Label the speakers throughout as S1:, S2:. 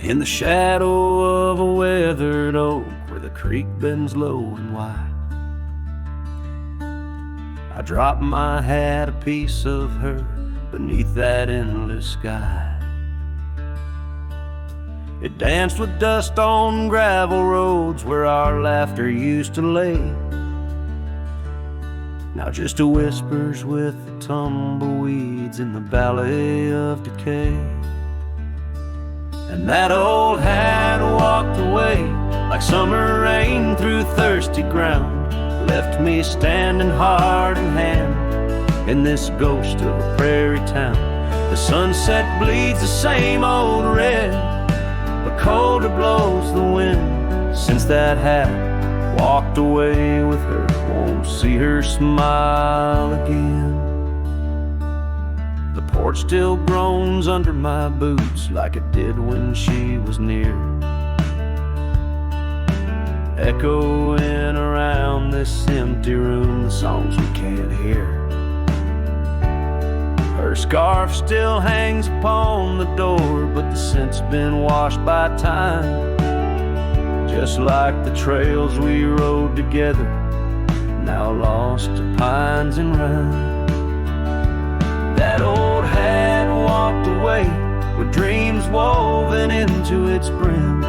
S1: In the shadow of a weathered oak where the creek bends low and wide, I drop my hat, a piece of her, beneath that endless sky. It danced with dust on gravel roads where our laughter used to lay. Now just a whispers with the tumbleweeds in the valley of decay. And that old hat walked away like summer rain through thirsty ground, left me standing heart in hand in this ghost of a prairie town. The sunset bleeds the same old red, but colder blows the wind since that hat walked away with her. Won't see her smile again. The porch still groans under my boots like it did when she was near, echoing around this empty room the songs we can't hear. Her scarf still hangs upon the door, but the scent's been washed by time, just like the trails we rode together, now lost to pines and rime. That old hat walked away with dreams woven into its brim,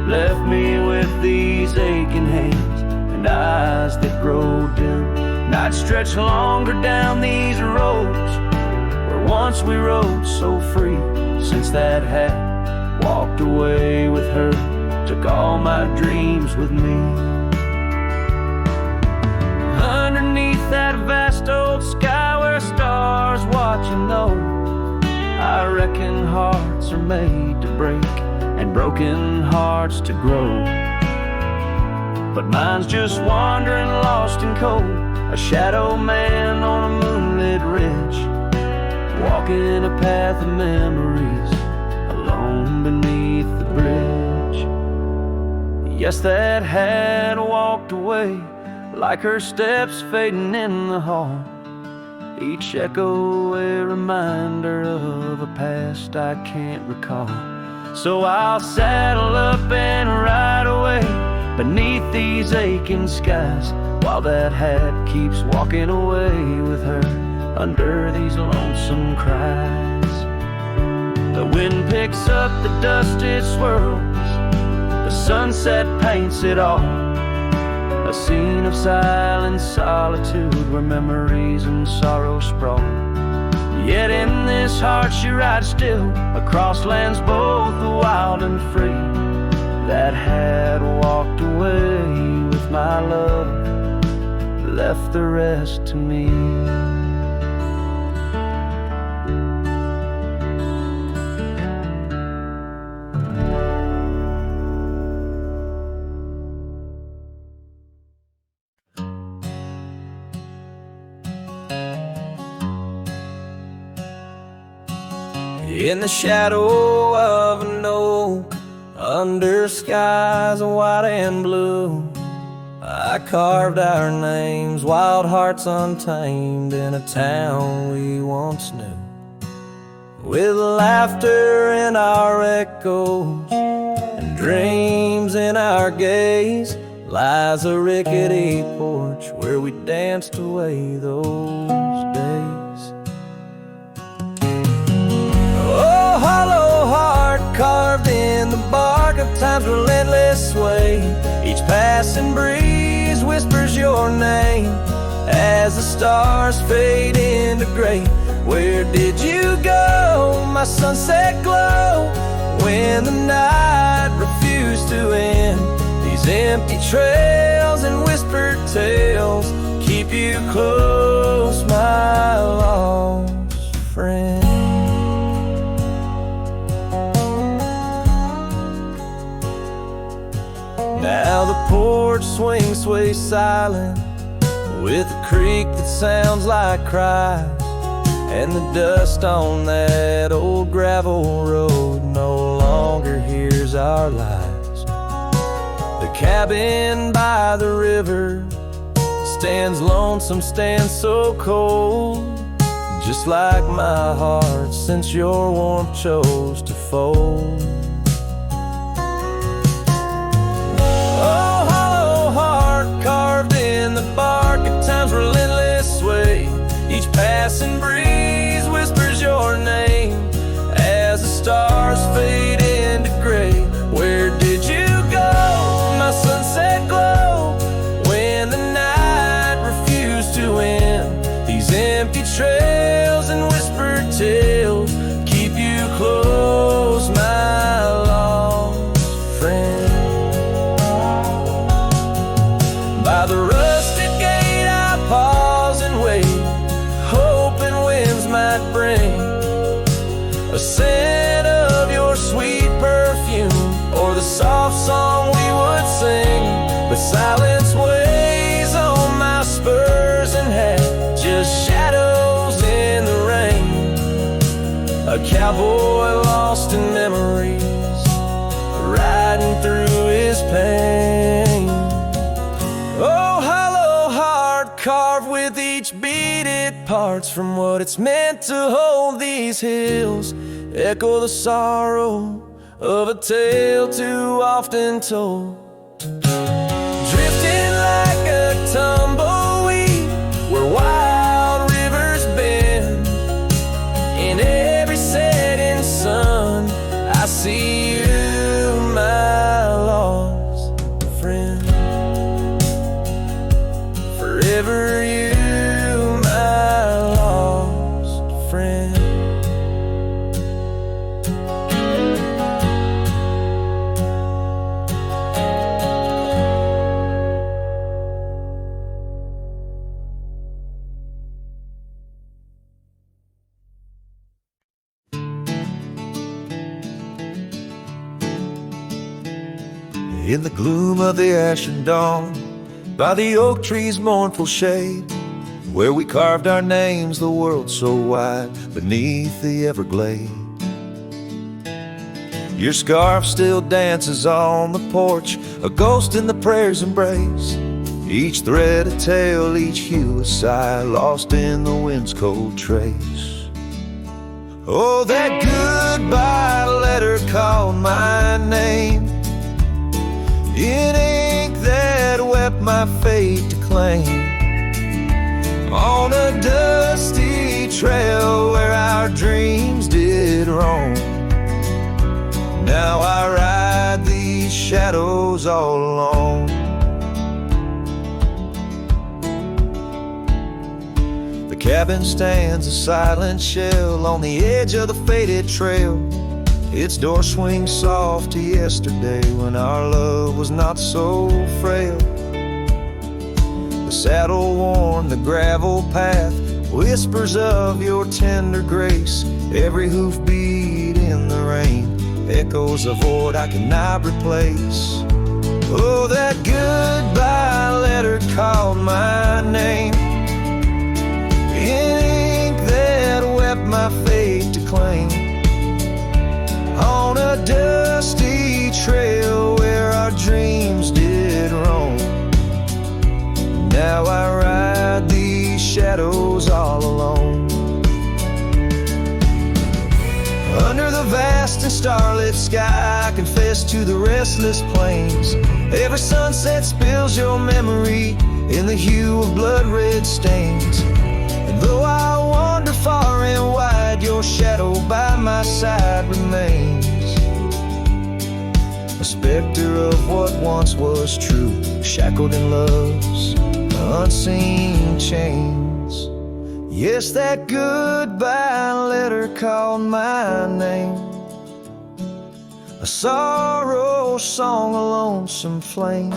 S1: left me with these aching hands and eyes that grow dim. Nights stretch longer down these roads where once we rode so free, since that hat walked away with her, took all my dreams with me. Underneath that vast old sky where stars watch and know, I reckon hearts are made to break and broken hearts to grow. But mine's just wandering lost and cold, a shadow man on a moonlit ridge, walking a path of memories alone beneath the bridge. Yes, that hat walked away like her steps fading in the hall, each echo a reminder of a past I can't recall. So I'll saddle up and ride away beneath these aching skies, while that hat keeps walking away with her under these lonesome cries. The wind picks up the dust it swirls, the sunset paints it all, a scene of silent solitude where memories and sorrow sprawl. Yet in this heart she rides still across lands both wild and free. That hat walked away with my love, left the rest to me. In the shadow of an oak, under skies of white and blue, I carved our names, wild hearts untamed, in a town we once knew. With laughter in our echoes and dreams in our gaze, lies a rickety porch where we danced away those days. Oh, hollow heart carved in the bark of time's relentless sway, each passing breeze whispers your name as the stars fade into gray. Where did you go, my sunset glow, when the night refused to end? These empty trails and whispered tales keep you close, my lost friend. Now the porch swings, sways silent, with a creak that sounds like cries, and the dust on that old gravel road no longer hears our lies. The cabin by the river stands lonesome, stands so cold, just like my heart since your warmth chose to fold. in the bark at time's relentless sway. Each passing breeze whispers your name as the stars fade into gray. Where did you go, my sunset glow, when the night refused to end? These empty trails and whispered tales keep you close, my lost friend. By the rusted gate I pause and wait, hoping winds might bring a scent of your sweet perfume, or the soft song we would sing. But silence weighs on my spurs and hat, just shadows in the rain. A cowboy lost in memories, riding through his pain. Oh, hollow heart, carved with each beaded parts from what it's meant to hold. These hills echo the sorrow of a tale too often told. Drifting like a tumbleweed where wild rivers bend, in every setting sun I see you, my lost friend. Forever you, my lost friend.
S2: In the gloom of the ashen dawn, by the oak tree's mournful shade, where we carved our names, the world so wide, beneath the everglade. Your scarf still dances on the porch, a ghost in the prayer's embrace. Each thread a tale, each hue a sigh, lost in the wind's cold trace. Oh, that goodbye letter called my name, in ink that wept my fate to claim, on a dusty trail where our dreams did roam. Now I ride these shadows all alone. The cabin stands a silent shell on the edge of the faded trail. Its door swings soft to yesterday when our love was not so frail. The saddle worn, the gravel path whispers of your tender grace. Every hoofbeat in the rain echoes a void I cannot replace. Oh, that goodbye letter called my name, in ink that wept my fate to claim, on a dusty trail where our dreams did roam. Now I ride these shadows all alone. Under the vast and starlit sky, I confess to the restless plains. Every sunset spills your memory in the hue of blood-red stains. And though I wander far and wide, your shadow by my side remains, a specter of what once was true, shackled in love's unseen chains. Yes, that goodbye letter called my name, a sorrow song, a lonesome flame.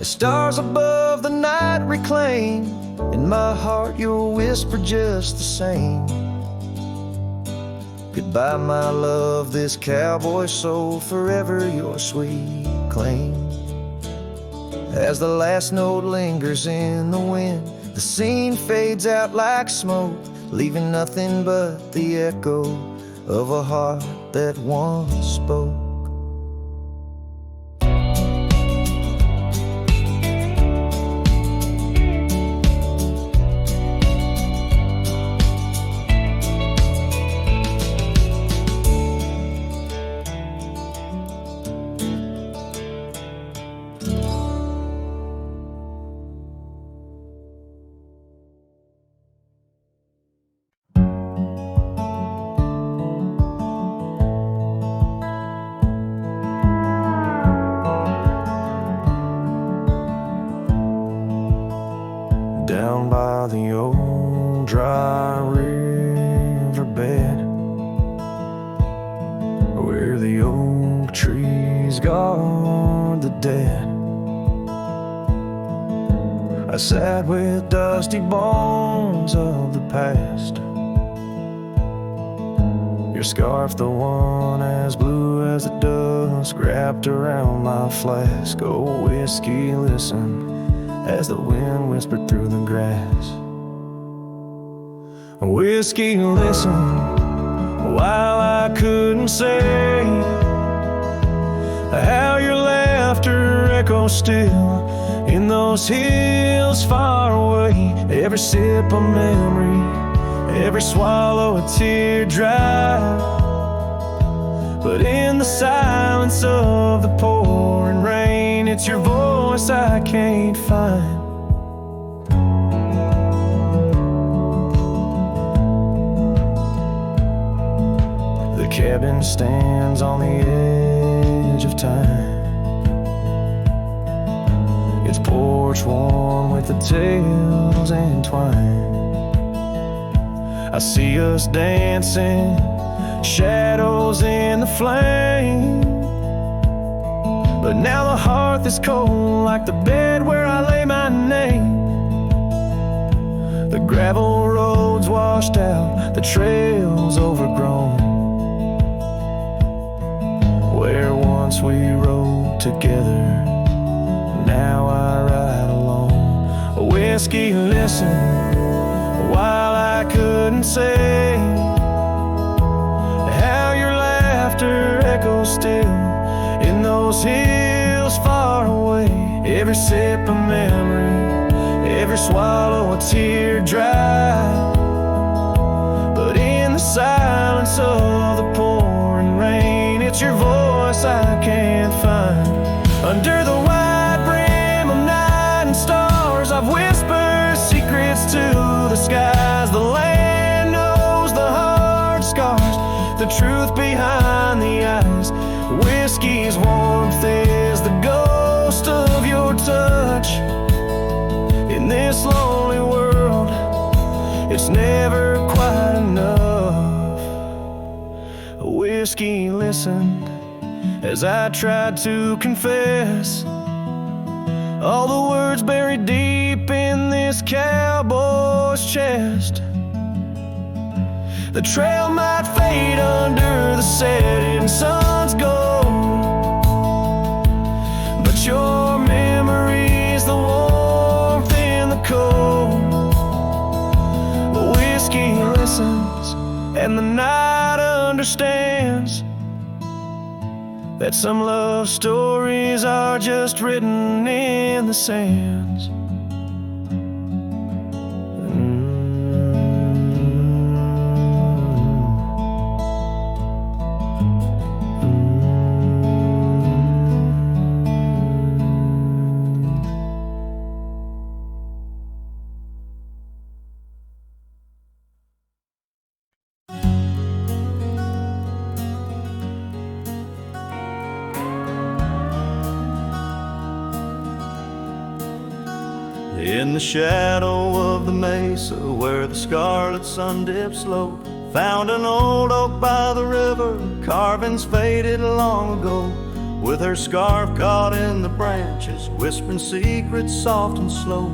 S2: As stars above the night reclaim, in my heart your whisper just the same. Goodbye, my love, this cowboy soul, forever your sweet claim. As the last note lingers in the wind, the scene fades out like smoke, leaving nothing but the echo of a heart that once spoke. down by the old dry riverbed, where the oak trees guard the dead. I sat with dusty bones of the past, your scarf, the one as blue as the dusk, wrapped around my flask. Oh, whiskey, listen as the wind whispered through the grass. Whiskey, listen while I couldn't say how your laughter echoes still in those hills far away. Every sip a memory, every swallow a teardrop, but in the silence of the pouring rain, it's your voice I can't find. The cabin stands on the edge of time, its porch warm with the tales entwined. I see us dancing, shadows in the flame, but now the hearth is cold like the bed where I lay my name. The gravel roads washed out, the trails overgrown, where once we rode together, now I ride alone. Whiskey, listen while I couldn't say how your laughter echoes still in those hills far away. Every sip a memory, every swallow a teardrop, but in the silence of the pouring rain, it's your voice I can't find. Under the wide brim of night and stars, I've whispered secrets to the skies. The land knows the hard scars, the truth behind the eyes. Whiskey's warmth is the ghost of your touch. In this lonely world, it's never quite enough. Whiskey listened as I tried to confess all the words buried deep in this cowboy's chest. The trail might fade under the setting sun's gold, but your memory's the warmth in the cold. Whiskey listens and the night understands that some love stories are just written in the sands.
S3: In the shadow of the mesa where the scarlet sun dips low, found an old oak by the river, carvings faded long ago. With her scarf caught in the branches, whispering secrets soft and slow.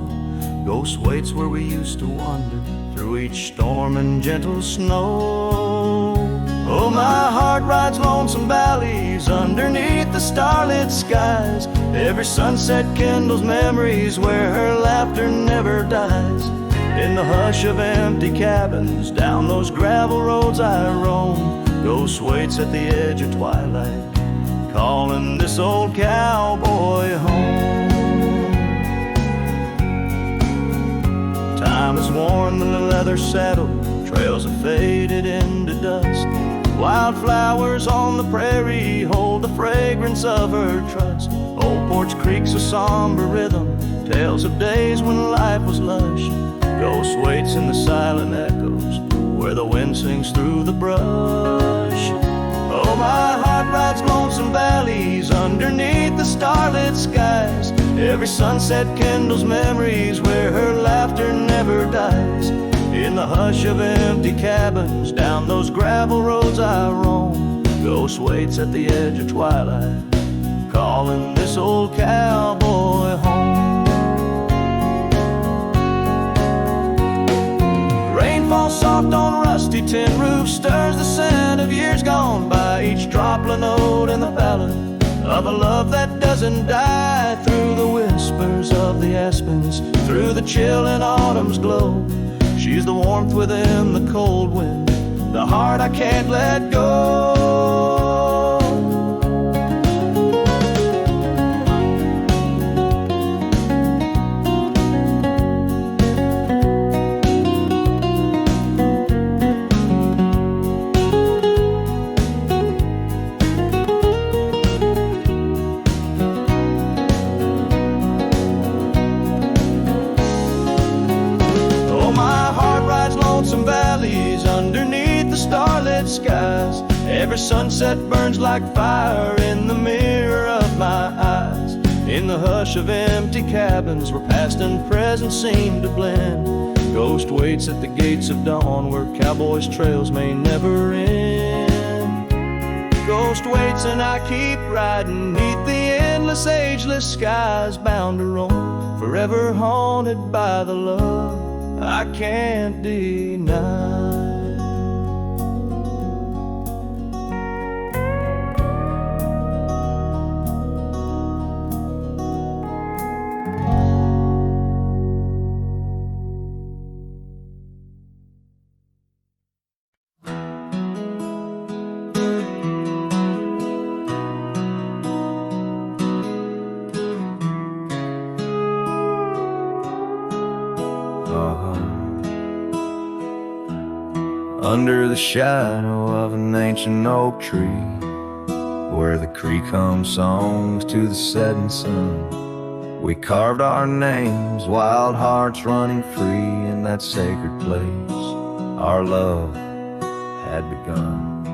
S3: Ghost waits where we used to wander through each storm and gentle snow. Oh, my heart rides lonesome valleys underneath the starlit skies. Every sunset kindles memories where her laughter never dies. In the hush of empty cabins, down those gravel roads I roam, ghost waits at the edge of twilight, calling this old cowboy home. Time has worn the leather saddle, trails have faded into dust. Wildflowers on the prairie hold the fragrance of her trust. Old Porch Creek's a somber rhythm, tales of days when life was lush. Ghost waits in the silent echoes where the wind sings through the brush. Oh, my heart rides lonesome valleys underneath the starlit skies. Every sunset kindles memories where her laughter never dies. In the hush of empty cabins, down those gravel roads I roam, ghost waits at the edge of twilight, calling this old cowboy home. Rain falls soft on rusty tin roofs, stirs the scent of years gone by, each droplet note in the ballad of a love that doesn't die. Through the whispers of the aspens, through the chill in autumn's glow, she's the warmth within the cold wind, the heart I can't let go. Some valleys underneath the starlit skies. Every sunset burns like fire in the mirror of my eyes. In the hush of empty cabins where past and present seem to blend, ghost waits at the gates of dawn where cowboys' trails may never end. Ghost waits and I keep riding neath the endless ageless skies, bound to roam, forever haunted by the love I can't deny.
S2: Under the shadow of an ancient oak tree, where the creek hums songs to the setting sun, we carved our names, wild hearts running free in that sacred place. Our love had begun.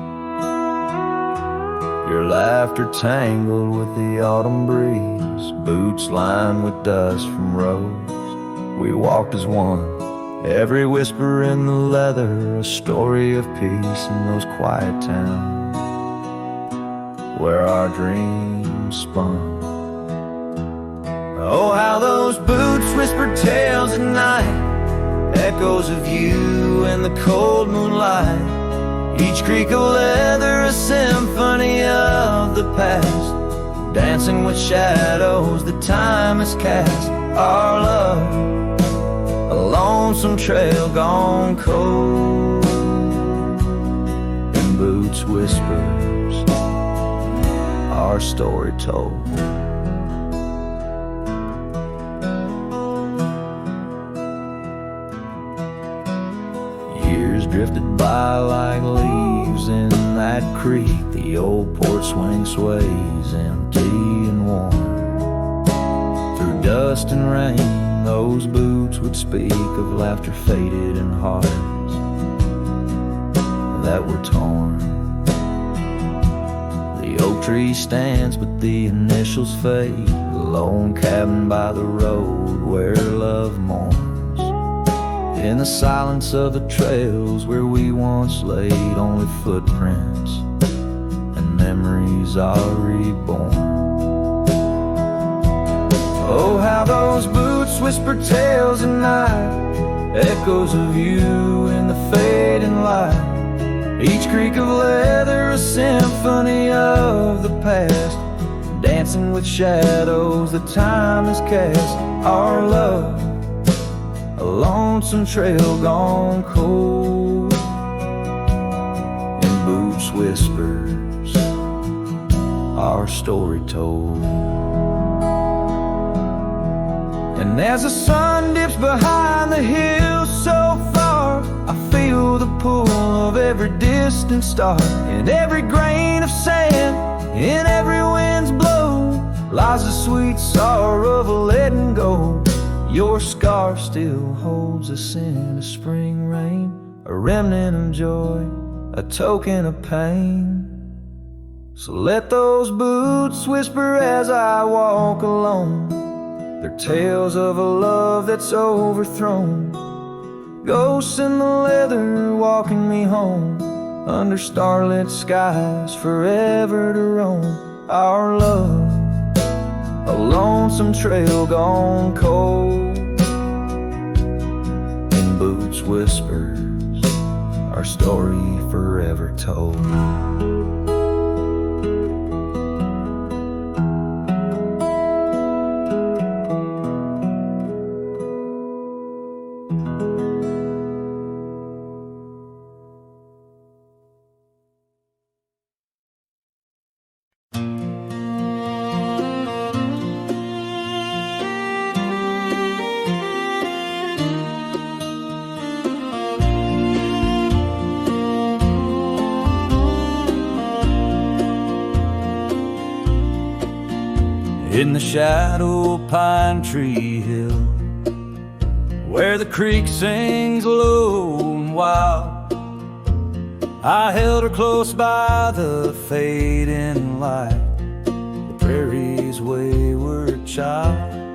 S2: Your laughter tangled with the autumn breeze, boots lined with dust from roads. We walked as one, every whisper in the leather, a story of peace in those quiet towns where our dreams spun. Oh, how those boots whispered tales at night, echoes of you in the cold moonlight. Each creak of leather a symphony of the past, dancing with shadows that time has cast. Our love, a lonesome trail gone cold, and boots whispers, our story told. Years drifted by like leaves in that creek. The old porch swing sways empty and warm. Through dust and rain, those boots would speak of laughter faded and hearts that were torn. The oak tree stands but the initials fade, the lone cabin by the road where love mourns. In the silence of the trails where we once laid, only footprints and memories are reborn. Oh, how those boots whisper tales at night, echoes of you in the fading light. Each creak of leather a symphony of the past, dancing with shadows that time has cast. Our love, a lonesome trail gone cold, and boots whispers, our story told. And as the sun dips behind the hills so far, I feel the pull of every distant star. In every grain of sand, in every wind's blow, lies the sweet sorrow of a letting go. Your scarf still holds a scent of spring rain, a remnant of joy, a token of pain. So let those boots whisper as I walk alone, They're tales of a love that's overthrown, ghosts in the leather walking me home, under starlit skies forever to roam. Our love, a lonesome trail gone cold, in boots whispers, our story forever told.
S1: In the shadow of Pine Tree Hill, where the creek sings low and wild, I held her close by the fading light, the prairie's wayward child.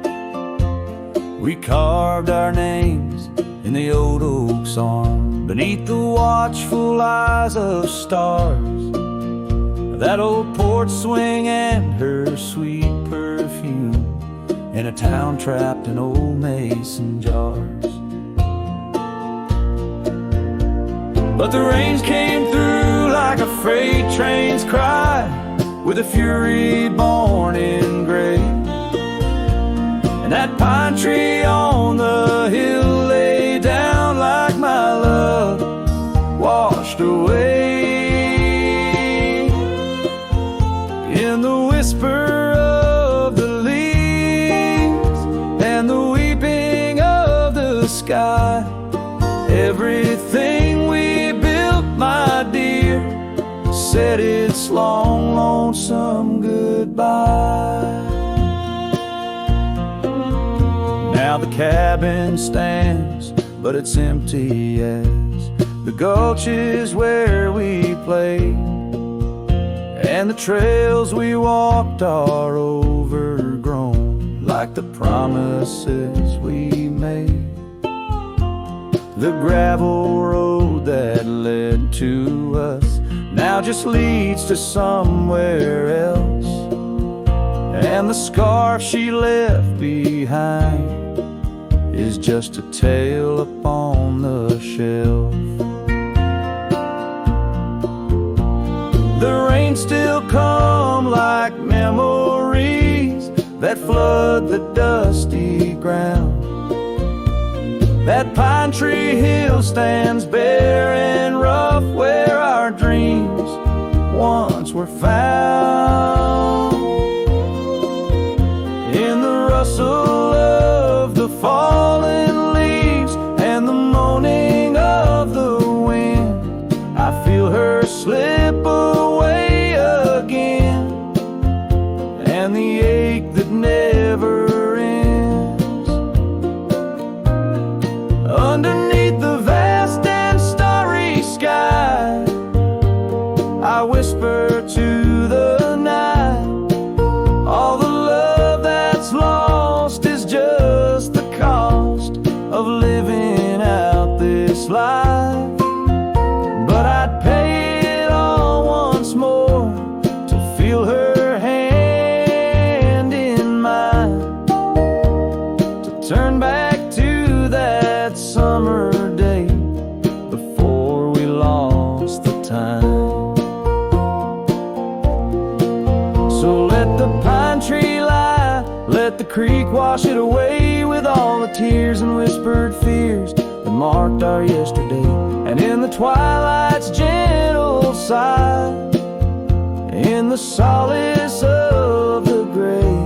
S1: We carved our names in the old oak's arm, beneath the watchful eyes of stars, that old porch swing and her sweet perfume, in a town trapped in old mason jars. But the rains came through like a freight train's cry, with a fury born in gray, and that pine tree on the hill lay down like my love washed away. In the whisper of the leaves and the weeping of the sky, everything we built, my dear, said its long, lonesome goodbye. Now the cabin stands, but it's empty as the gulch is where we played, and the trails we walked are overgrown, like the promises we made. The gravel road that led to us now just leads to somewhere else, and the scarf she left behind is just a tale upon the shelf. The rain still come like memories that flood the dusty ground. That pine tree hill stands bare and rough, where our dreams once were found. In the rustle of the fallen leaves and the moaning of the wind, I feel her slip away again, and the ache that never ends. Underneath the vast and starry sky, I whisper to the night, all the love that's lost is just the cost of living out this life. But I'd pay it all once more to feel her hand in mine, to turn back to that summer day before we lost the time. So let the pine tree lie, let the creek wash it away, with all the tears and whispered fears that marked our yesterday. And in the twilight's gentle sigh, in the solace of the gray,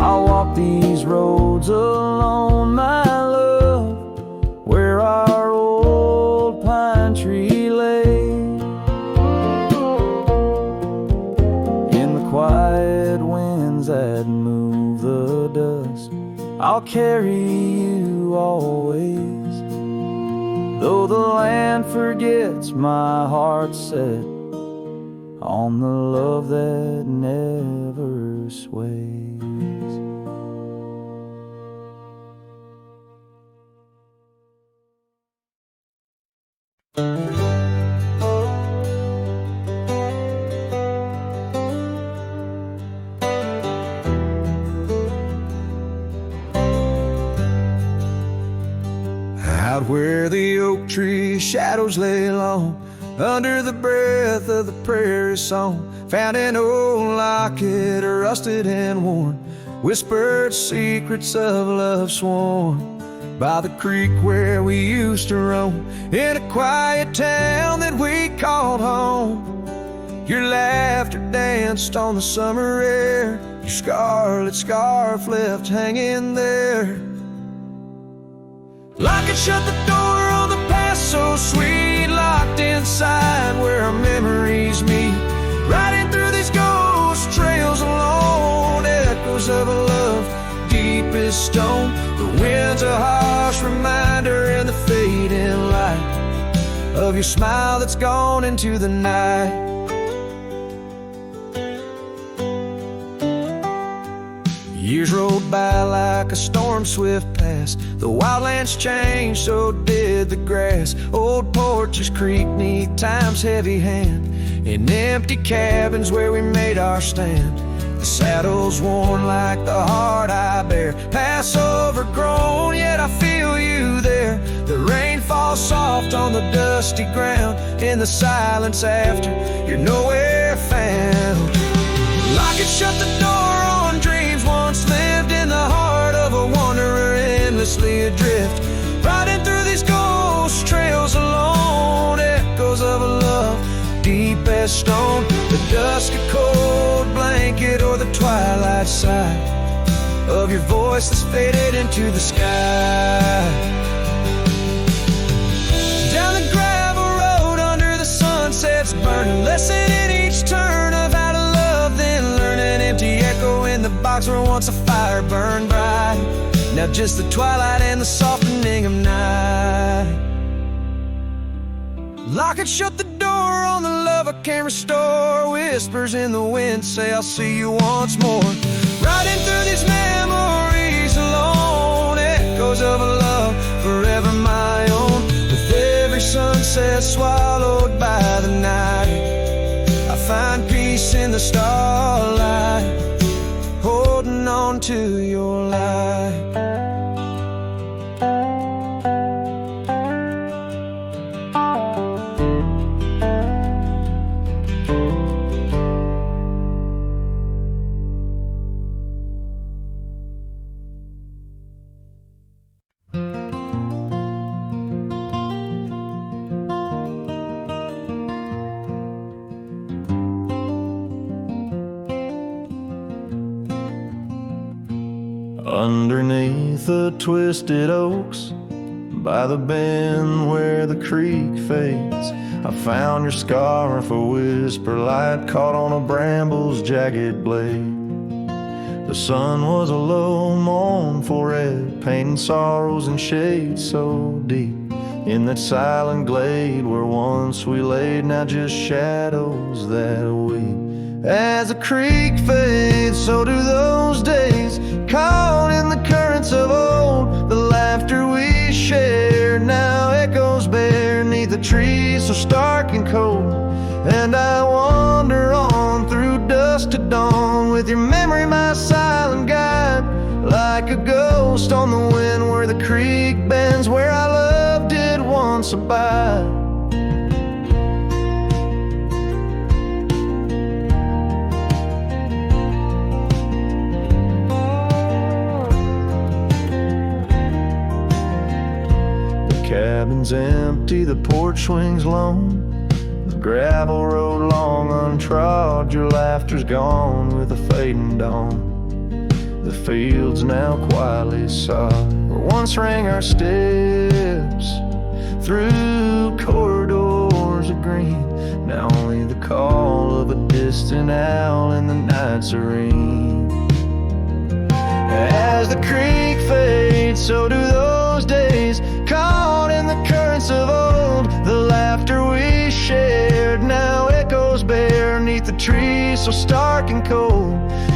S1: I'll walk these roads alone, my love, where our old pine tree lay. In the quiet winds that move the dust, I'll carry you always. Though the land forgets, my heart set on the love that never sways.
S2: where the oak tree shadows lay long, under the breath of the prairie song. Found an old locket, rusted and worn, whispered secrets of love sworn. By the creek where we used to roam, in a quiet town that we called home. Your laughter danced on the summer air, your scarlet scarf left hanging there. Lock and shut the door on the past so sweet, locked inside where our memories meet. Riding through these ghost trails alone, echoes of a love deep as stone. The wind's a harsh reminder in the fading light of your smile that's gone into the night. Years rolled by like a storm swift past. The wildlands changed, so did the grass. Old porches creak neath time's heavy hand, in empty cabins where we made our stand. The saddle's worn like the heart I bear, past overgrown, yet I feel you there. The rain falls soft on the dusty ground, in the silence after you're nowhere found. Lock and shut the door on dreams once lived in the heart of a wanderer endlessly adrift. Riding through these ghost trails alone, echoes of a love deep as stone. The dusk a cold blanket or the twilight sigh of your voice that's faded into the sky. Down the gravel road under the sunsets burning, lesson in each turn of how to love, then learn. An empty echo in the box where once a fire burned bright, now just the twilight and the softening of night. Lock and shut the door on the love I can't restore. Whispers in the wind say I'll see you once more. Riding through these memories alone, echoes of a love forever my own. With every sunset swallowed by the night, I find peace in the starlight, holding on to your light.
S3: Underneath the twisted oaks, by the bend where the creek fades, I found your scarf, a whisper light caught on a bramble's jagged blade. The sun was a low mournful red, painting sorrows and shades so deep. In that silent glade where once we laid, now just shadows that weep. As the creek fades, so do those days, caught in the currents of old. The laughter we shared now echoes bare neath the trees so stark and cold. And I wander on through dusk to dawn, with your memory my silent guide, like a ghost on the wind where the creek bends, where our love did once abide. Cabin's empty, the porch swings lone, the gravel road long untrod. Your laughter's gone with the fading dawn. The fields now quietly sod, where once rang our steps through corridors of green. Now only the call of a distant owl in the night serene. As the creek fades, so do those days, caught in the currents of old. The laughter we shared now echoes bare neath the trees so stark and cold.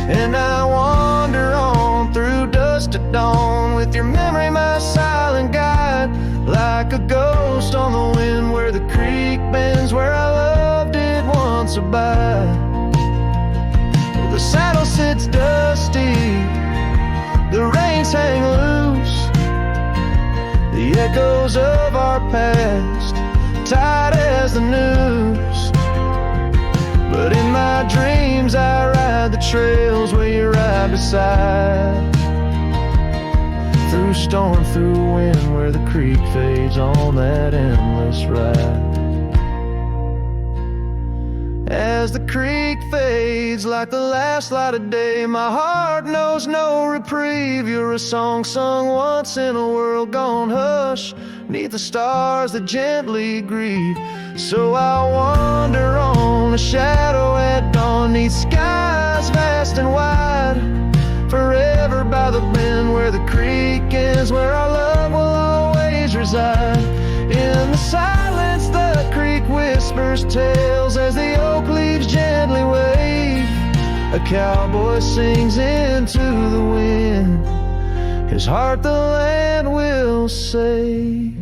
S3: And I wander on through dusk to dawn, with your memory my silent guide, like a ghost on the wind where the creek bends, where our love did once abide. The saddle sits dusty, the reins hang loose, the
S2: echoes of our past, tight as the news. But in my dreams I ride the trails where you're right beside. Through storm, through wind, where the creek fades on that endless ride. As the creek fades like the last light of day, my heart knows no reprieve. You're a song sung once in a world gone hush, 'neath the stars that gently grieve. So I wander on, a shadow at dawn, 'neath skies vast and wide. Forever by the bend where the creek ends, where our love will always reside. In the silence the creek whispers tales as the oak leaves gently wave. A cowboy sings into the wind, his heart the land will save.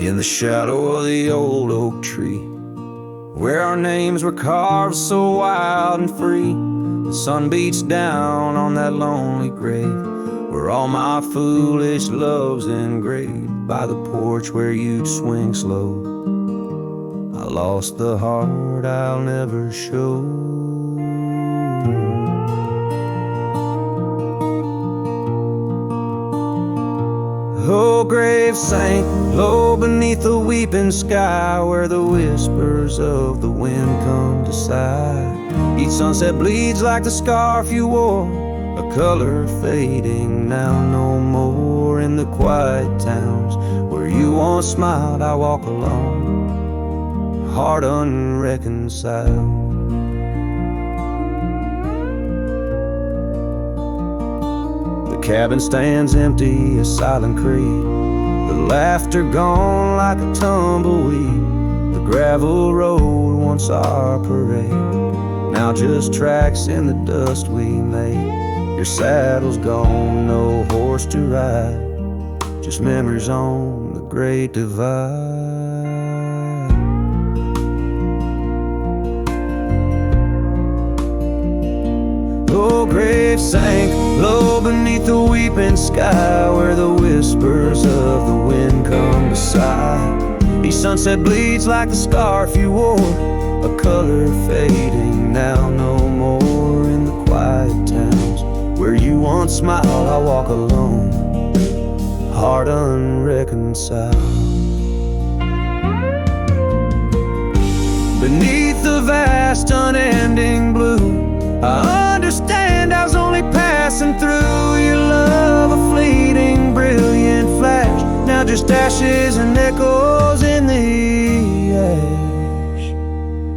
S1: In the shadow of the old oak tree, where our names were carved so wild and free, the sun beats down on that lonely grave, where all my foolish love's engraved. By the porch where you'd swing slow, I lost the heart I'll never show. Oh, grave sank low beneath the weeping sky, where the whispers of the wind come to sigh. Each sunset bleeds like the scarf you wore, a color fading now no more. In the quiet towns where you once smiled, I walk alone, heart unreconciled. The cabin stands empty, a silent creek, the laughter gone like a tumbleweed. The gravel road, once our parade, now just tracks in the dust we made. Your saddle's gone, no horse to ride, just memories on the great divide. Oh, grave sank low beneath the weeping sky, where the whispers of the wind come to sigh. Each sunset bleeds like the scarf you wore, a color fading now no more. In the quiet towns where you once smiled, I walk alone, heart unreconciled. Beneath the vast unending blue, I understand I was only passing through. Your love a fleeting brilliant flash, now just ashes and echoes in the ash.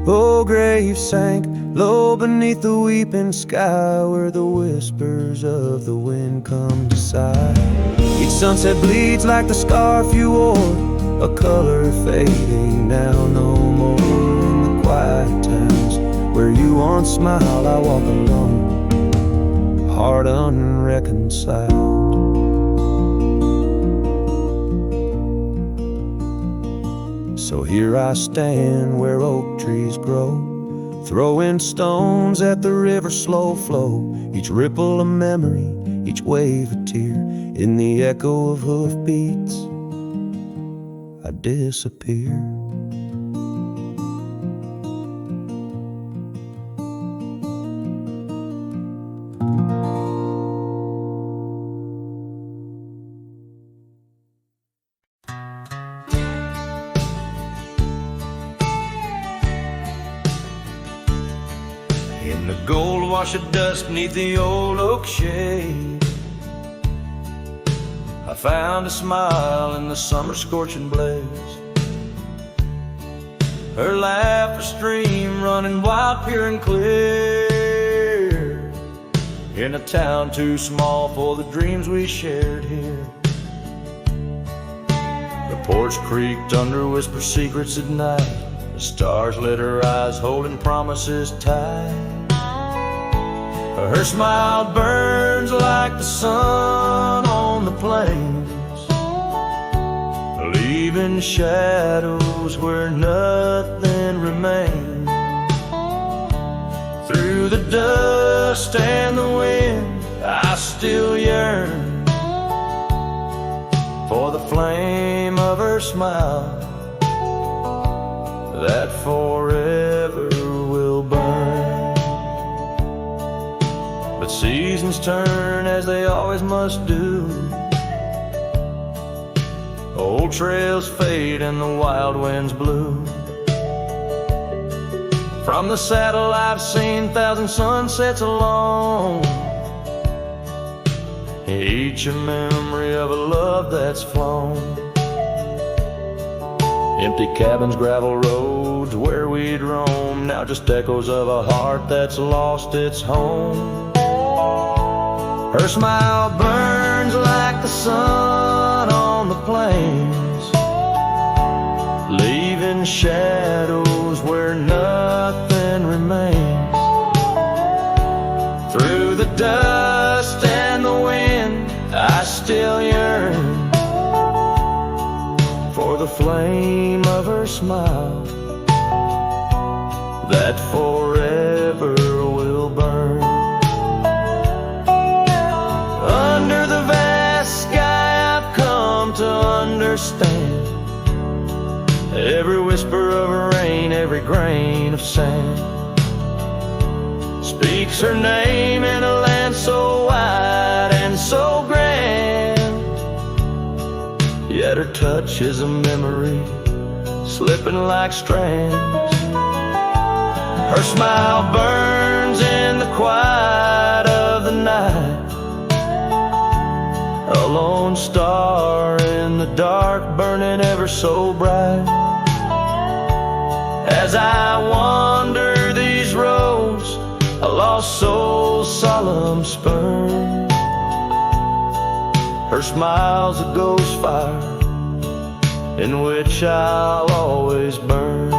S1: Oh, grave sank low beneath the weeping sky, where the whispers of the wind come to sigh. Each sunset bleeds like the scarf you wore, a color fading now no more. In the quiet towns where you once smiled, I walk alone, heart unreconciled. So here I stand where oak trees grow, throwing stones at the river's slow flow. Each ripple a memory, each wave a tear. In the echo of hoofbeats, I disappear.
S2: In the gold wash of dust neath the old oak shade, I found a smile in the summer scorching blaze. Her laugh a stream running wild, pure and clear, in a town too small for the dreams we shared here. The porch creaked under whisper secrets at night. The stars lit her eyes, holding promises tight.
S1: Her smile burns like the sun on the plains, leaving shadows where nothing remains. Through the dust and the wind, I still yearn for the flame of her smile that forever will burn. But seasons turn as they always must do. Old trails fade and the wild winds blow. From the saddle I've seen 1,000 sunsets alone, each a memory of a love that's flown. Empty cabins, gravel roads where we'd roam, now just echoes of a heart that's lost its home. Her smile burns like the sun on the plains, leaving shadows where nothing remains. Through the dust and the wind, I still yearn for the flame of her smile that forever will burn. Under the vast sky I've come to understand every whisper of rain, every grain of sand speaks her name in a land so wide and so grand. Yet her touch is a memory slipping like strands. Her smile burns in the quiet of the night, a lone star in the dark burning ever so bright. As I wander these roads, a lost soul's solemn spurn, her smile's a ghost fire in which I'll always burn.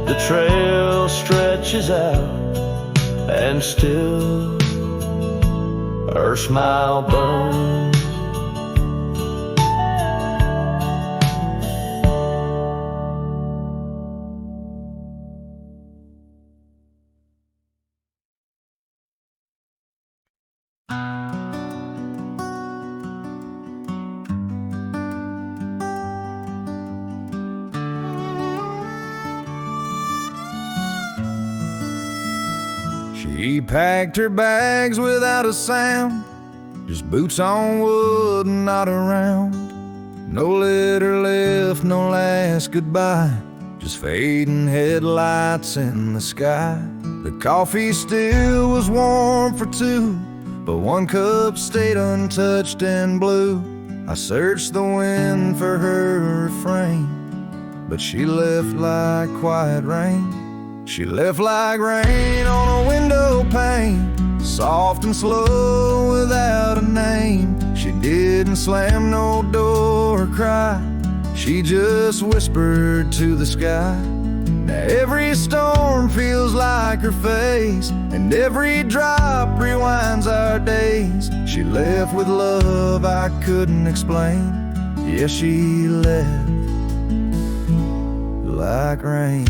S1: The trail stretches out and still her smile burns.
S2: She packed her bags without a sound, just boots on wood and not around. No letter left, no last goodbye, just fading headlights in the sky. The coffee still was warm for two, but one cup stayed untouched and blue. I searched the wind for her refrain, but she left like quiet rain. She left like rain on a window pane, soft and slow without a name. She didn't slam no door or cry, she just whispered to the sky. Now every storm feels like her face, and every drop rewinds our days. She left with love I couldn't explain. Yeah, she left like rain.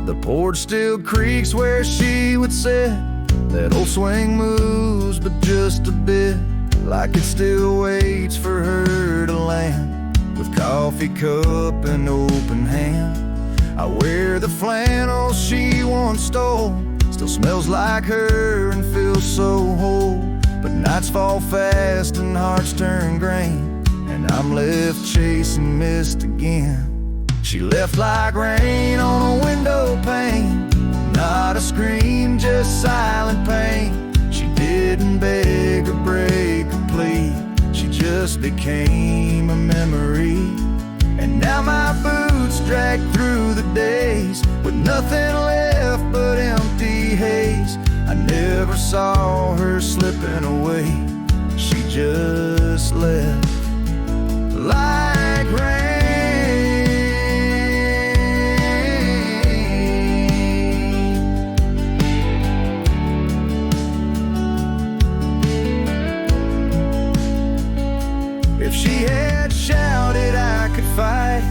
S2: The porch still creaks where she would sit. That old swing moves, but just a bit, like it still waits for her to land. With coffee cup and open hand, I wear the flannel she once stole. Still smells like her and feels so whole. But nights fall fast and hearts turn grain, and I'm left chasing mist again. She left like rain on a window pane, not a scream, just silent pain. She didn't beg or break or plead, she just became a memory. And now my boots drag through the days, with nothing left but empty haze. I never saw her slipping away. She just left like rain. If she had shouted, I could fight.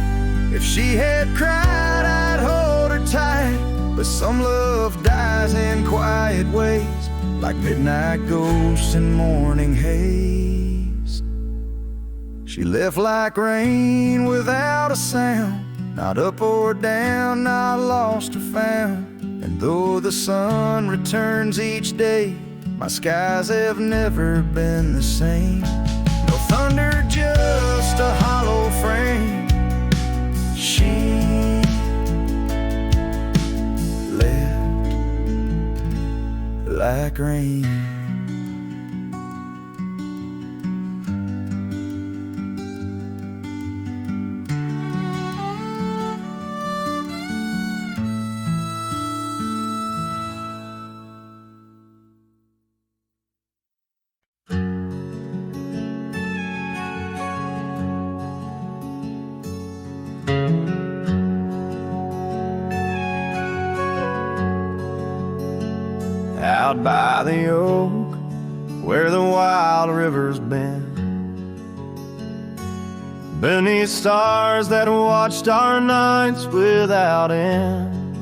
S2: If she had cried, I'd hold her tight. But some love dies in quiet ways, like midnight ghosts in morning haze. She left like rain without a sound, not up or down, not lost or found. And though the sun returns each day, my skies have never been the same. No thunder, just a hollow frame. She left like rain. Out by the oak, where the wild river's been, beneath stars that watched our nights without end,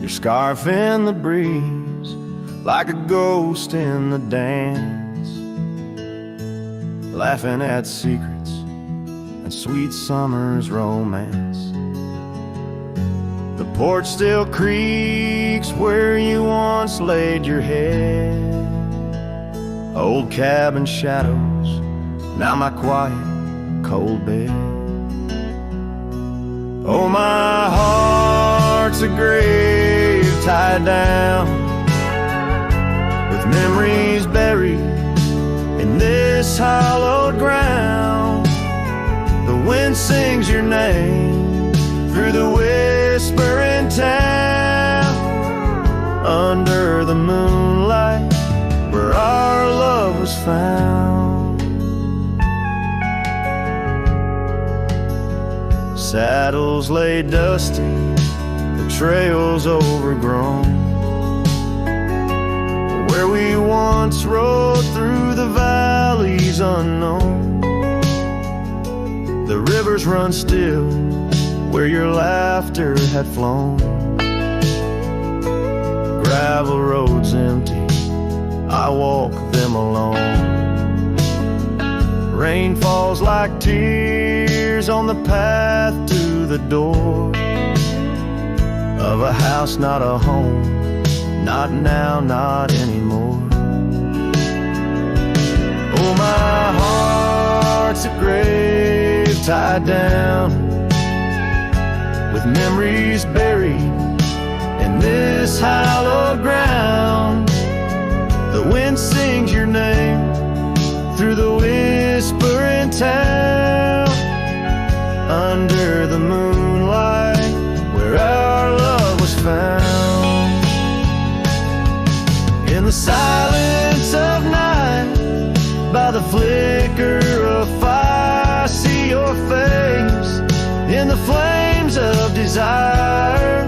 S2: your scarf in the breeze, like a ghost in the dance, laughing at secrets and sweet summer's romance. The porch still creaks where you once laid your head. Old cabin shadows, now my quiet, cold bed. Oh, my heart's a grave tied down, with memories buried in this hallowed ground. The wind sings your name through the whispering town, under the moonlight where our love was found. Saddles lay dusty, the trails overgrown, where we once rode through the valleys unknown. The rivers run still where your laughter had flown. Gravel roads empty, I walk them alone. Rain falls like tears on the path to the door of a house, not a home, not now, not anymore. Oh, my heart's a grave tied down, with memories buried in this hallowed ground. The wind sings your name through the whispering town, under the moonlight where our love was found. In the silence of night, by the flicker of fire, I see your face in the flames of desire.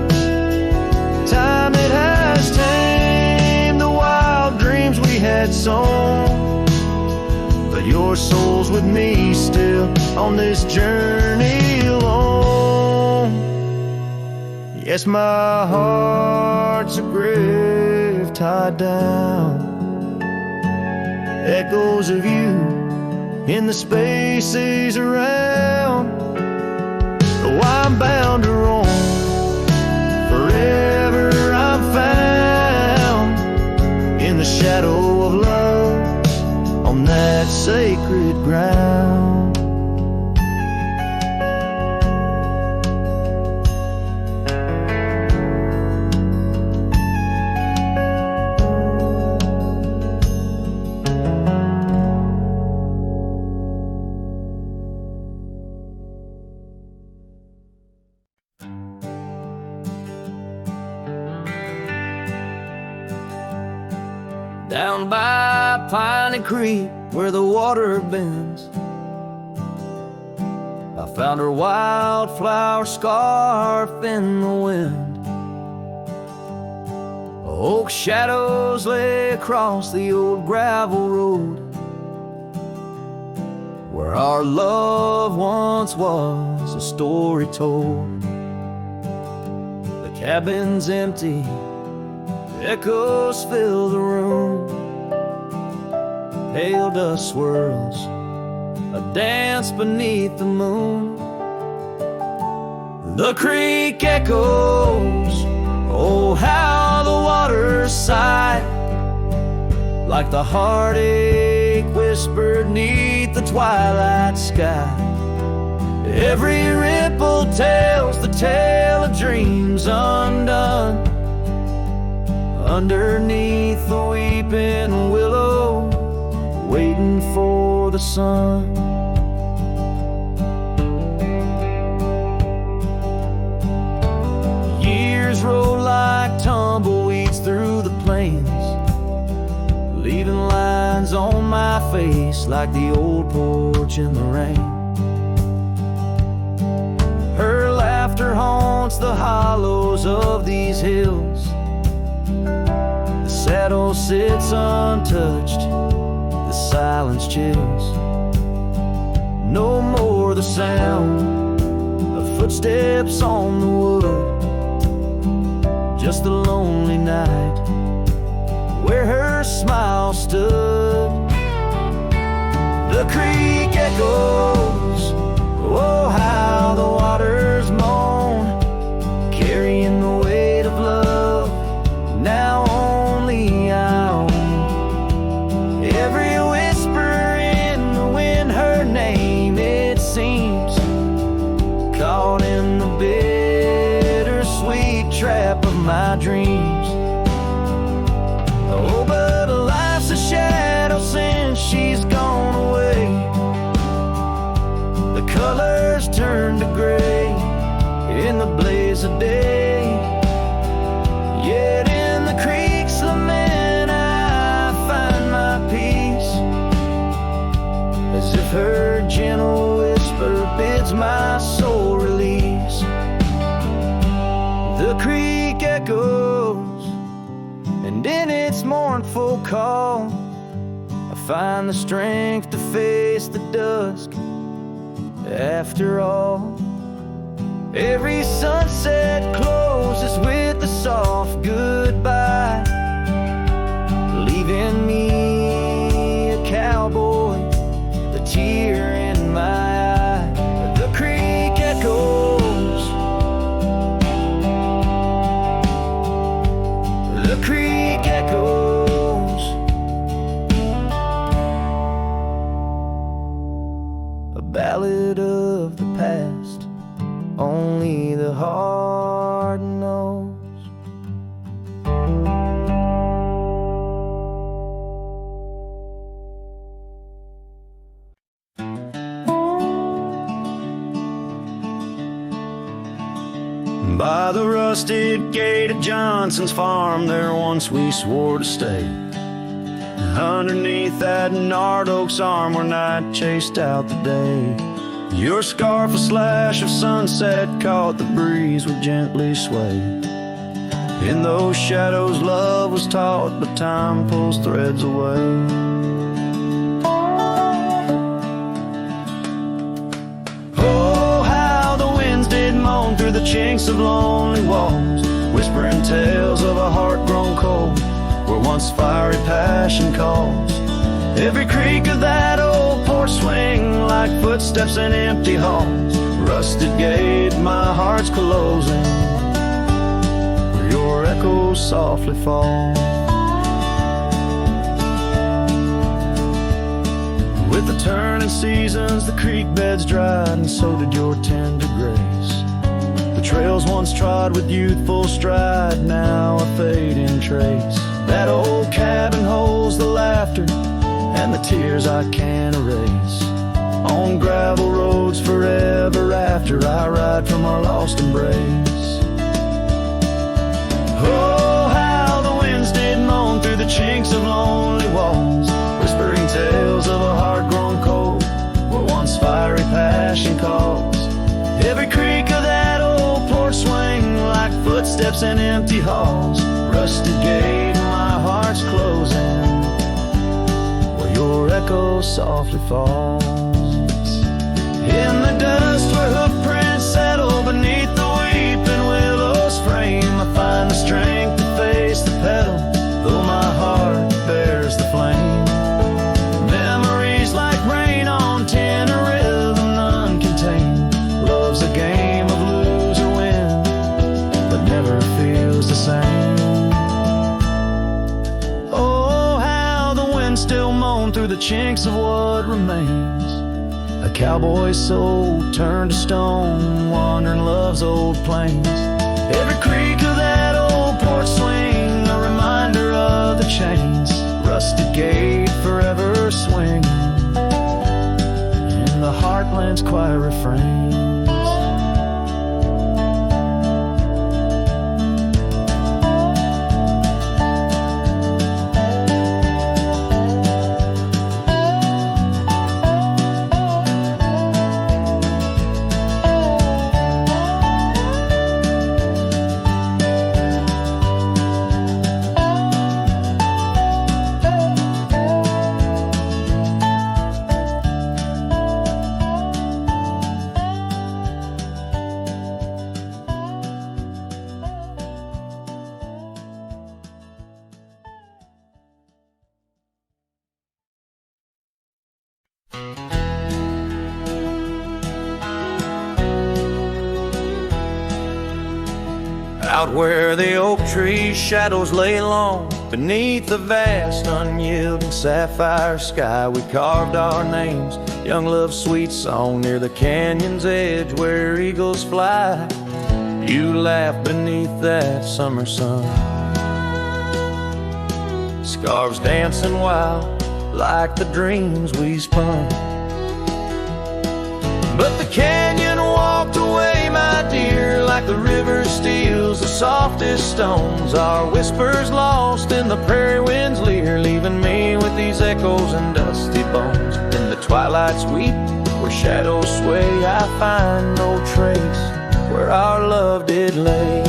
S2: Time, it has tamed the wild dreams we had sown, but your soul's with me still on this journey alone. Yes, my heart's a grave tied down, echoes of you in the spaces around. Oh, I'm bound to roam, forever I'm found in the shadow of love on that sacred ground.
S1: Down by Piney Creek where the water bends, I found her wildflower scarf in the wind. Oak shadows lay across the old gravel road where our love once was a story told. The cabin's empty, echoes fill the room. Pale dust swirls, a dance beneath the moon. The creek echoes, oh how the water sighed, like the heartache whispered neath the twilight sky. Every ripple tells the tale of dreams undone, underneath the weeping willow, waiting for the sun. Years roll like tumbleweeds through the plains, leaving lines on my face like the old porch in the rain. Her laughter haunts the hollows of these hills. The saddle sits untouched, the silence chills. No more the sound of footsteps on the wood, just the lonely night where her smile stood. The creek echoes, oh how the waters moan, carrying the weight of love now only I own. Every whisper in the wind, her name it seems, caught in the bittersweet trap of my dreams. Oh, but life's a shadow since she's gone away. The colors turn to gray in the blaze of day. Yet in the creek's lament I find my peace, as if her gentle whisper bids my soul release. The creek echoes, and in its mournful call I find the strength to face the dusk. After all, every sunset closes with a soft goodbye, leaving me a cowboy, the tear in my eye. The creek echoes, the creek echoes. A ballad of the past, only the heart knows. By the rusted gate of Johnson's farm, there once we swore to stay. Underneath that gnarled oak's arm where night chased out the day. Your scarf, a slash of sunset, caught the breeze would gently sway. In those shadows love was taught, but time pulls threads away. Oh, how the winds did moan through the chinks of lonely walls, whispering tales of a heart grown cold, where once fiery passion calls. Every creak of that old porch swing like footsteps in empty halls. Rusted gate, my heart's closing, where your echoes softly fall. With the turning seasons, the creek beds dried, and so did your tender grace. The trails once trod with youthful stride, now a fading trace. That old cabin holds the laughter and the tears I can't erase. On gravel roads forever after, I ride from our lost embrace. Oh, how the winds did moan through the chinks
S2: banks of lonely walls, whispering tales of a heart grown cold, where once fiery passion calls. Every creak of that old porch swing, like footsteps in empty halls. Rusted gate, my heart's closing, where your echo softly falls. In the dust where hoof prints settle beneath the weeping willow's frame, I find the strength to face the pedal, though my heart bears the flame. Memories like rain on tin, a rhythm uncontained. Love's a game of lose or win, but never feels the same. Oh, how the wind still moaned through the chinks of what remains. A cowboy's soul turned to stone, wandering love's old plains. Every creak of that old porch swing, a reminder of the chains. Rusted gate forever swinging in the heartland's quiet refrains. Out where the oak tree's shadows lay long, beneath the vast unyielding sapphire sky, we carved our names, young love's sweet song, near the canyon's edge where eagles fly. You laughed beneath that summer sun, scarves dancing wild like the dreams we spun. But the canyon walked away, my dear, like the river steals the softest stones. Our whispers lost in the prairie wind's leer, leaving me with these echoes and dusty bones. In the twilight sweet, where shadows sway, I find no trace where our love did lay.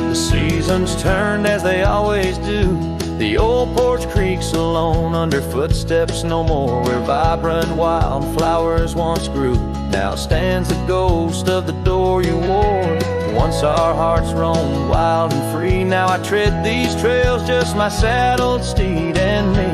S2: The seasons turned as they always do. The old porch creaks alone under footsteps no more, where vibrant wildflowers once grew. Now stands the ghost of the door you wore. Once our hearts roamed wild and free, now I tread these trails, just my saddled steed and me.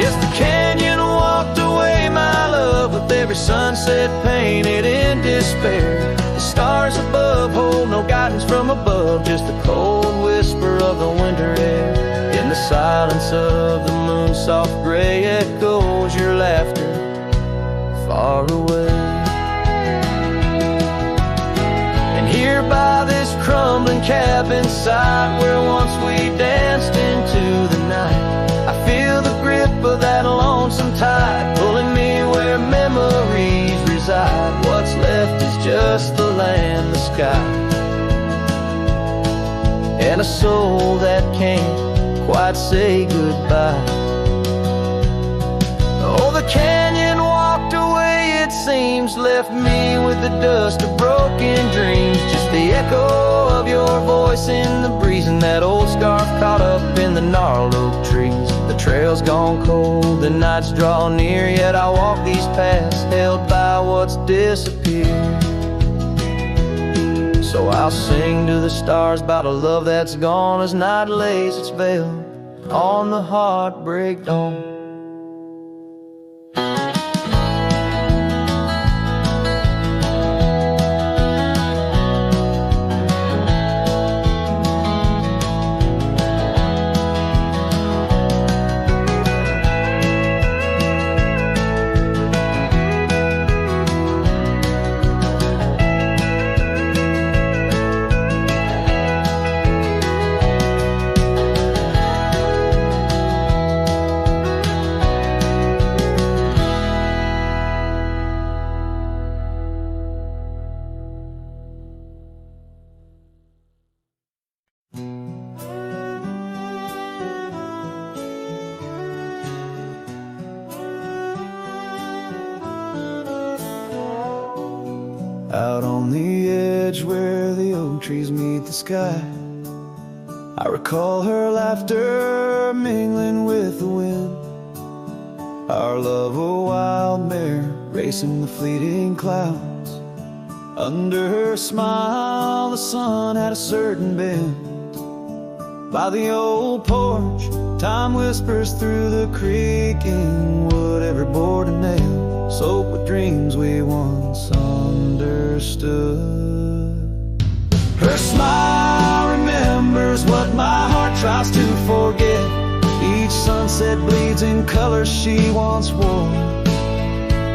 S2: Yes, the canyon walked away, my love, with every sunset painted in despair. The stars above hold no guidance from above, just the cold whisper of the winter air. In the silence of the moon's soft gray echoes your laughter far away. And here by this crumbling cabin site, where once we danced into the night, I feel the grip of that lonesome tide, pulling me where memories reside. What's left is just the land, the sky, and a soul that can't quite say goodbye. Oh, the canyon walked away, it seems, left me with the dust of broken dreams, just the echo of your voice in the breeze, and that old scarf caught up in the gnarled oak trees. The trail's gone cold, the nights draw near, yet I walk these paths held by what's disappeared. So I'll sing to the stars about a love that's gone, as night lays its veil on the heartbreak dawn. out on the edge where the oak trees meet the sky. I recall her laughter mingling with the wind, our love a wild mare racing the fleeting clouds. Under her smile the sun had a certain bend. By the old porch time whispers through the creaking wood, every board and nail soaked with dreams we once understood. Her smile remembers what my heart tries to forget. Each sunset bleeds in colors she once wore.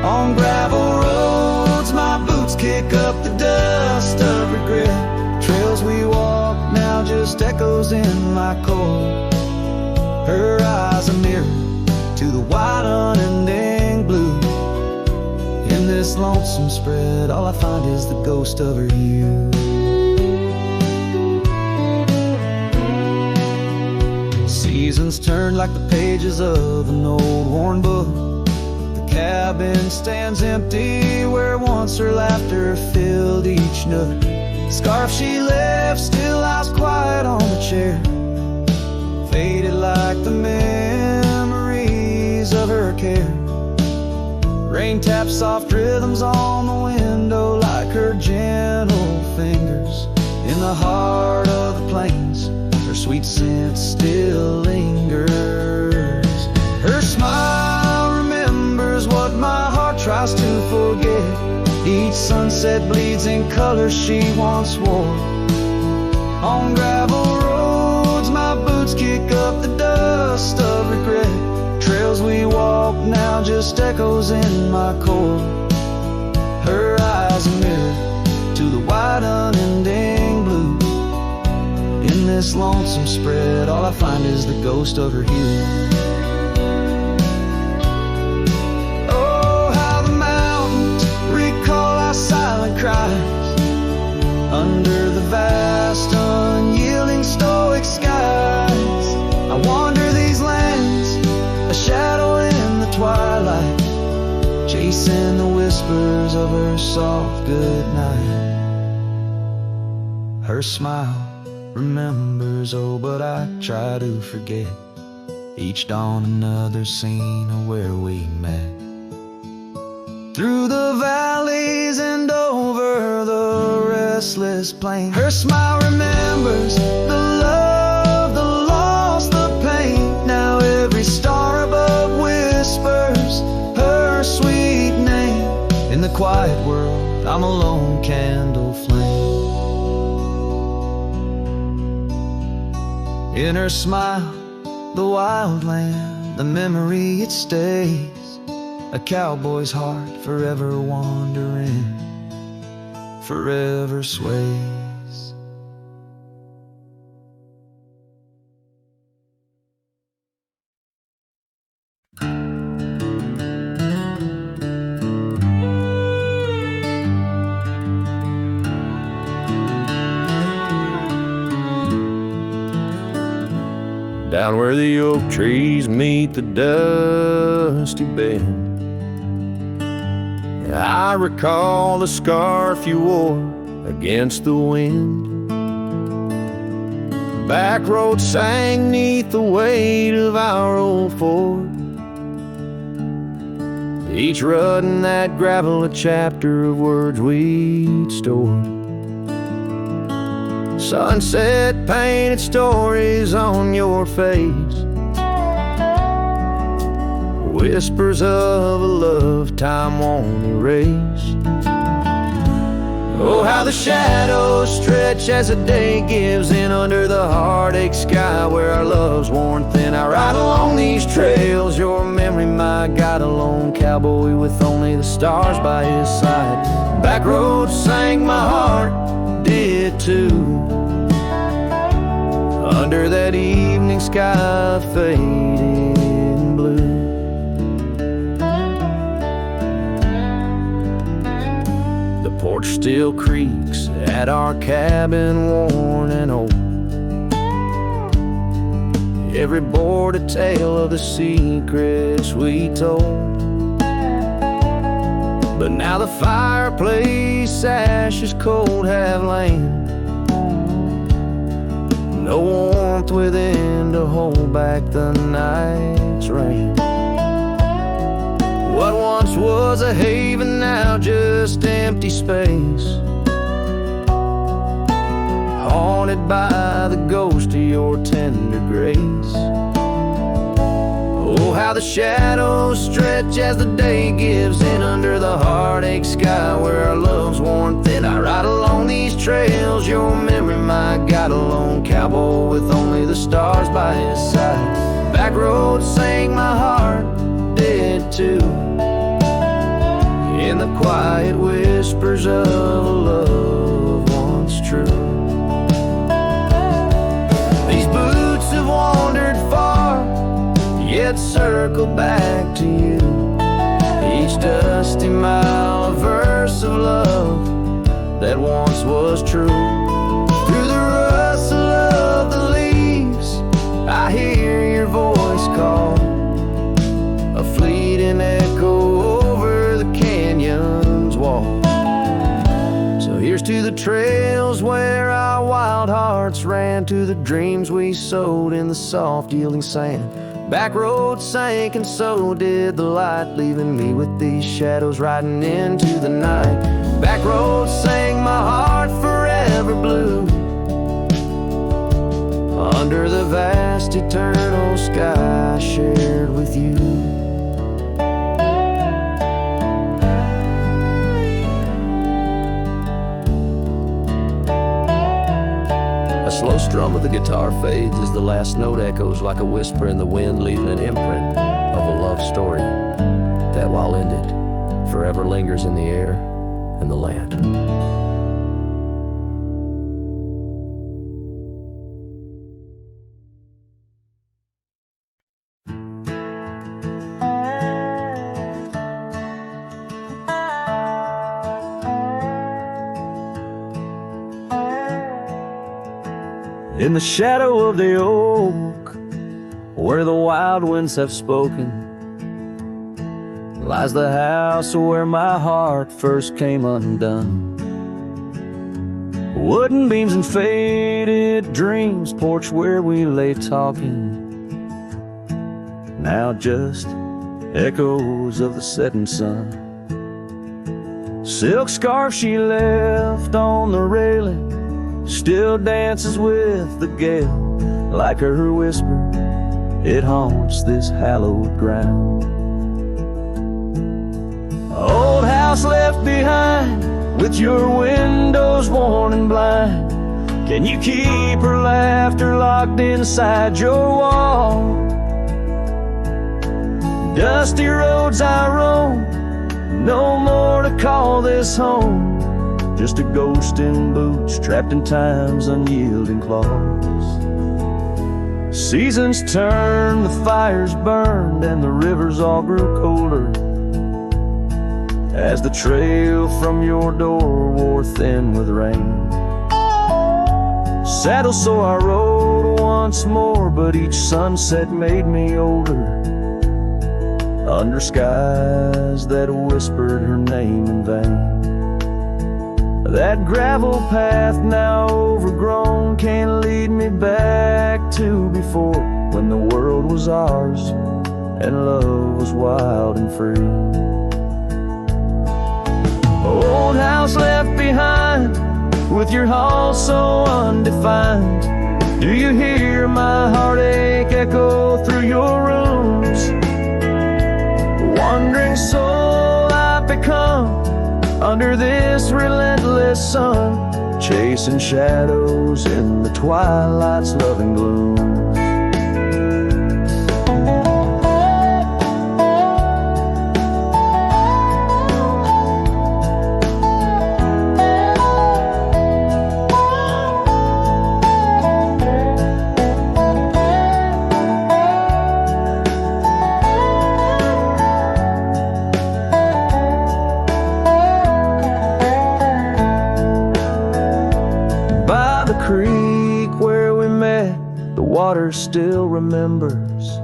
S2: On gravel roads my boots kick up the dust of regret. Trails we walk now just echoes in my core. Her eyes a mirror to the wide unending blue. In this lonesome spread all I find is the ghost of her hue. Seasons turn like the pages of an old worn book. The cabin stands empty where once her laughter filled each nook. The scarf she left still lies quiet on the chair, faded like the memories of her care. Rain taps soft rhythms on the window like her gentle fingers. In the heart of the plains her sweet scent still lingers. Her smile remembers what my heart tries to forget. Each sunset bleeds in colors she once wore. On gravel roads my boots kick up the dust of regret. Trails we walk now just echoes in my core. Her eyes a mirror to the wide unending blue. In this lonesome spread all I find is the ghost of her hue. Oh, how the mountains recall our silent cries under the vast unyielding stoic skies. I wander these lands, a shadow in the twilight, chasing the whispers of her soft good night. Her smile remembers, oh, but I try to forget. Each dawn another scene of where we met. Through the valleys and over the restless plain, her smile remembers the love, the loss, the pain. Now every star above whispers her sweet name. In the quiet world I'm a lone candle flame. In her smile the wild land, the memory it stays. A cowboy's heart forever wandering, forever sways.
S1: Down where the oak trees meet the dusty bend, I recall the scarf you wore against the wind. Back roads sang 'neath the weight of our old Ford, each rut in that gravel a chapter of words we'd stored. Sunset painted stories on your face, whispers of a love time won't erase. Oh, how the shadows stretch as the day gives in under the heartache sky where our love's worn thin. I ride along these trails, your memory my guide, a lone cowboy with only the stars by his side. Back roads sang my heart, did too, under that evening sky fading blue. The porch still creaks at our cabin, worn and old. Every board a tale of the secrets we told. But now the fireplace ashes cold have lain, no warmth within to hold back the night's rain. What once was a haven, now just empty space, haunted by the ghost of your tender grace. Oh, how the shadows stretch as the day gives in under the heartache sky where our love's worn thin. I ride along these trails, your memory, my God, a lone cowboy with only the stars by his side. Back roads sang my heart dead too, in the quiet whispers of a love once true. These boots have wandered far, yet circle back to you. Each dusty mile a verse of love that once was true. Through the rustle of the leaves, I hear your voice call, a fleeting echo over the canyon's wall. So here's to the trails where our wild hearts ran, to the dreams we sowed in the soft yielding sand. Back roads sank and so did the light, leaving me with these shadows riding into the night. Back roads sang my heart forever blue, under the vast eternal sky I shared with you. A slow strum of the guitar fades as the last note echoes like a whisper in the wind, leaving an imprint of a love story that, while ended, forever lingers in the air and the land.
S3: In the shadow of the oak, where the wild winds have spoken, lies the house where my heart first came undone. Wooden beams and faded dreams, porch where we lay talking, now just echoes of the setting sun. Silk scarf she left on the railing still dances with the gale, like her whisper, it haunts this hallowed ground. Old house left behind, with your windows worn and blind, can you keep her laughter locked inside your wall? Dusty roads I roam, no more to call this home, just a ghost in boots, trapped in time's unyielding claws. Seasons turned, the fires burned, and the rivers all grew colder, as the trail from your door wore thin with rain. Saddle so I rode once more, but each sunset made me older, under skies that whispered her name in vain. That gravel path now overgrown can't lead me back to before, when the world was ours and love was wild and free. Old house left behind, with your hall so undefined, do you hear my heartache echo through your rooms? Wandering soul I've become, under this relentless sun, chasing shadows in the twilight's loving gloom. Water still remembers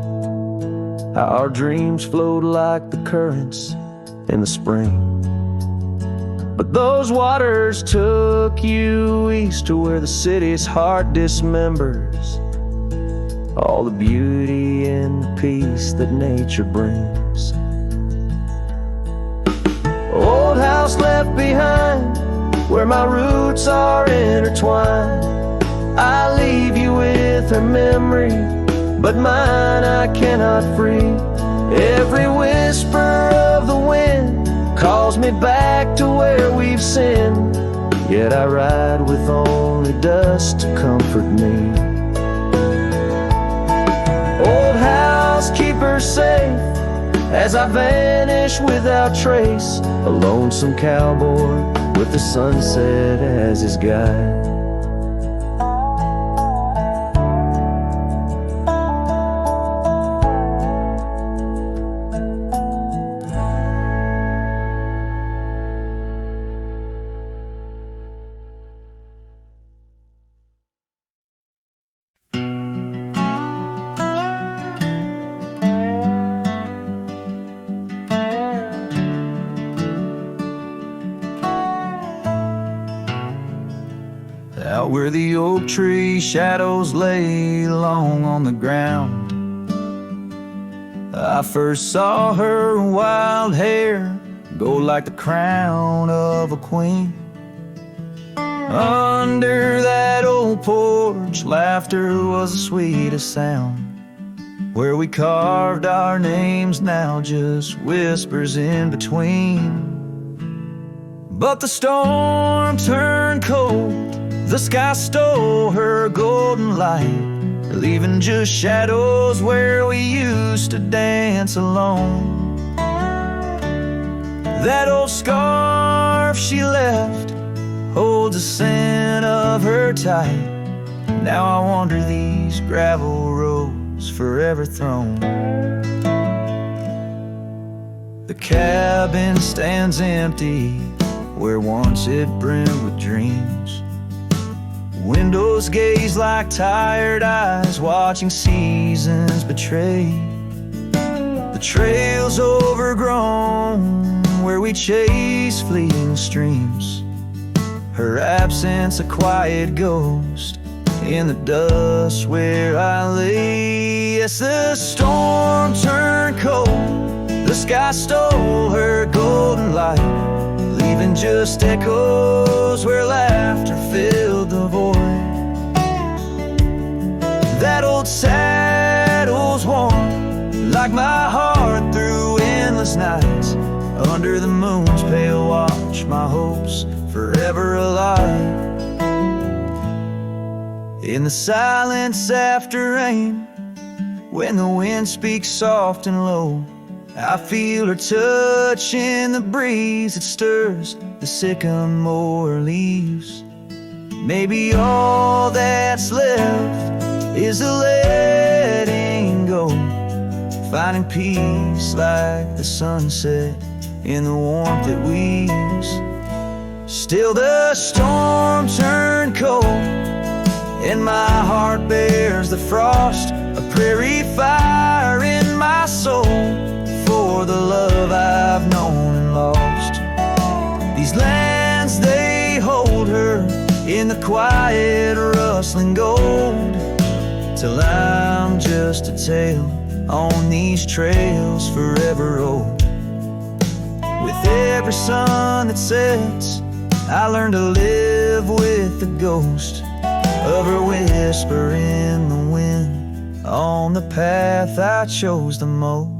S3: how our dreams flowed like the currents in the spring.
S1: But those waters took you east to where the city's heart dismembers all the beauty and peace that nature brings. Old house left behind, where my roots are intertwined. I leave you with her memory, but mine I cannot free. Every whisper of the wind calls me back to where we've sinned, yet I ride with only dust to comfort me. Old house, keep her safe as I vanish without trace, a lonesome cowboy with the sunset as his guide.
S2: Out where the oak tree shadows lay long on the ground, I first saw her wild hair go like the crown of a queen. Under that old porch, laughter was the sweetest sound. Where we carved our names, now just whispers in between. But the storm turned cold, the sky stole her golden light, leaving just shadows where we used to dance alone. That old scarf she left holds a scent of her tight. Now I wander these gravel roads forever thrown. The cabin stands empty where once it brimmed with dreams. Windows gaze like tired eyes watching seasons betray. The trail's overgrown where we chase fleeting streams. Her absence a quiet ghost in the dust where I lay. Yes, the storm turned cold, the sky stole her golden light, leaving just echoes where laughter filled the void. That old saddle's warm like my heart through endless nights. Under the moon's pale watch, my hopes forever alive. In the silence after rain, when the wind speaks soft and low, I feel her touch in the breeze that stirs the sycamore leaves. Maybe all that's left is a letting go, finding peace like the sunset in the warmth it weaves. Still the storm turned cold, and my heart bears the frost, a prairie fire in my soul for the love I've known and lost. These lands, they hold her in the quiet rustling gold, till I'm just a tale on these trails forever old. With every sun that sets, I learn to live with the ghost of her whisper in the wind on the path I chose the most.